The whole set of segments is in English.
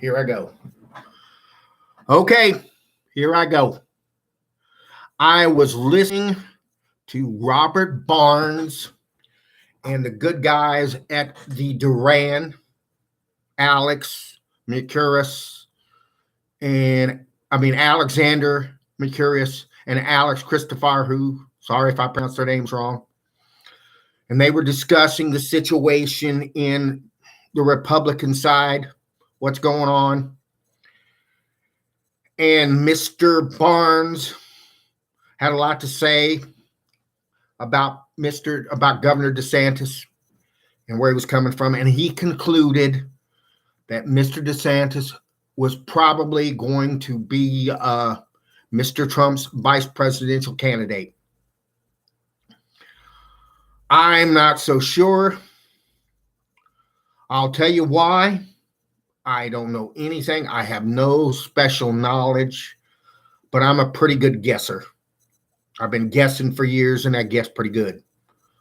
Here I go. Okay, here I go. I was listening to Robert Barnes and the good guys at the Duran, Alex Mercurius, Alexander Mercurius and Alex Christopher, who, sorry if I pronounced their names wrong. And they were discussing the situation in the Republican side, what's going on. And Mr. Barnes had a lot to say about Governor DeSantis and where he was coming from. And he concluded that Mr. DeSantis was probably going to be Mr. Trump's vice presidential candidate. I'm not so sure. I'll tell you why. I don't know anything. I have no special knowledge, but I'm a pretty good guesser. I've been guessing for years, and I guess pretty good.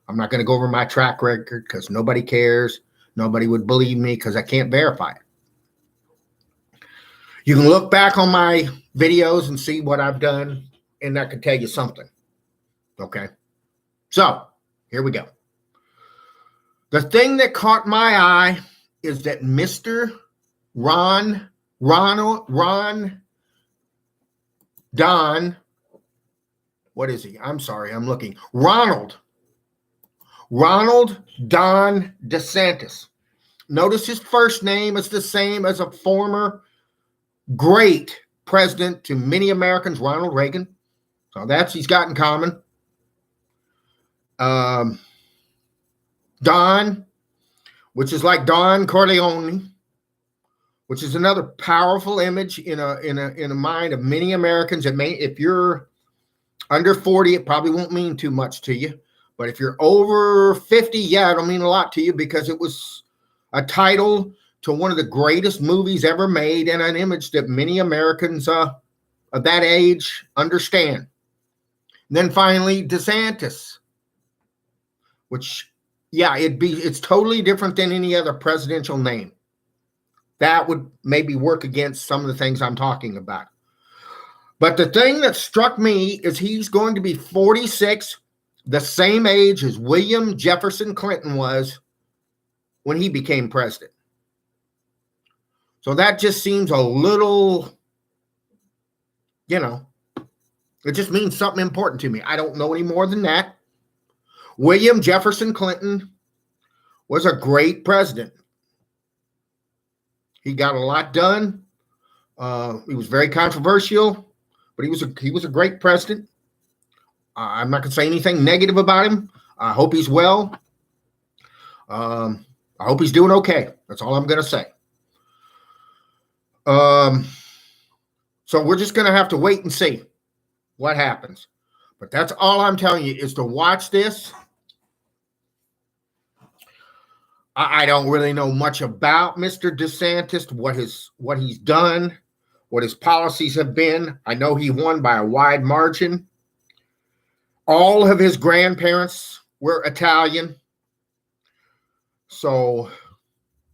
I'm not going to go over my track record because nobody cares. Nobody would believe me because I can't verify it. You can look back on my videos and see what I've done, and that could tell you something. Okay? So, here we go. The thing that caught my eye is that Mr. Don, what is he? I'm sorry, I'm looking. Ronald Don DeSantis. Notice his first name is the same as a former great president to many Americans, Ronald Reagan. So he's got in common. Don, which is like Don Corleone, which is another powerful image in a mind of many Americans. If you're under 40, it probably won't mean too much to you. But if you're over 50, yeah, it'll mean a lot to you because it was a title to one of the greatest movies ever made and an image that many Americans of that age understand. And then finally, DeSantis, which, yeah, it's totally different than any other presidential name. That would maybe work against some of the things I'm talking about. But the thing that struck me is he's going to be 46, the same age as William Jefferson Clinton was when he became president. So that just seems a little, it just means something important to me. I don't know any more than that. William Jefferson Clinton was a great president. He got a lot done. He was very controversial, but he was a great president. I'm not going to say anything negative about him. I hope he's well. I hope he's doing okay. That's all I'm going to say. So we're just going to have to wait and see what happens. But that's all I'm telling you is to watch this. I don't really know much about Mr. DeSantis, what he's done, what his policies have been. I know he won by a wide margin. All of his grandparents were Italian. So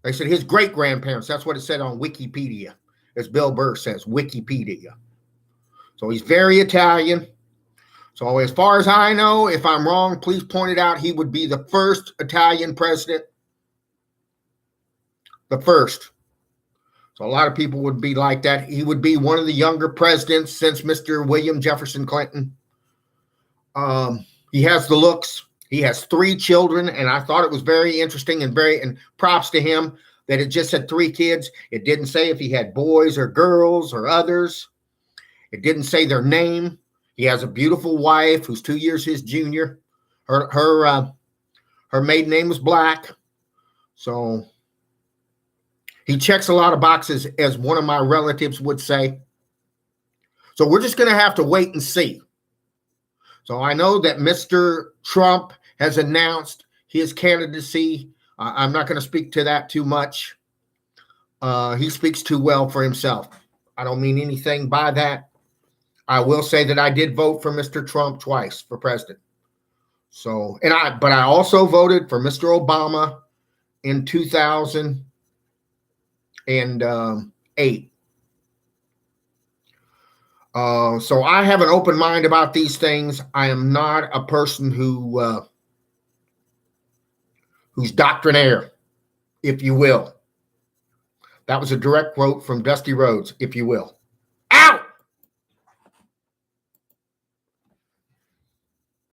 they said his great-grandparents. That's what it said on Wikipedia, as Bill Burr says, Wikipedia. So he's very Italian. So as far as I know, if I'm wrong, please point it out. He would be the first Italian president. The first. So a lot of people would be like that. He would be one of the younger presidents since Mr. William Jefferson Clinton. He has the looks. He has 3 children, and I thought it was very interesting and props to him that it just said 3 kids. It didn't say if he had boys or girls or others. It didn't say their name. He has a beautiful wife who's 2 years his junior. Her maiden name was Black. So he checks a lot of boxes, as one of my relatives would say. So we're just going to have to wait and see. So I know that Mr. Trump has announced his candidacy. I'm not going to speak to that too much. He speaks too well for himself. I don't mean anything by that. I will say that I did vote for Mr. Trump twice for president. So, but I also voted for Mr. Obama in 2008 8. So I have an open mind about these things. I am not a person who's doctrinaire, if you will. That was a direct quote from Dusty Rhodes, if you will.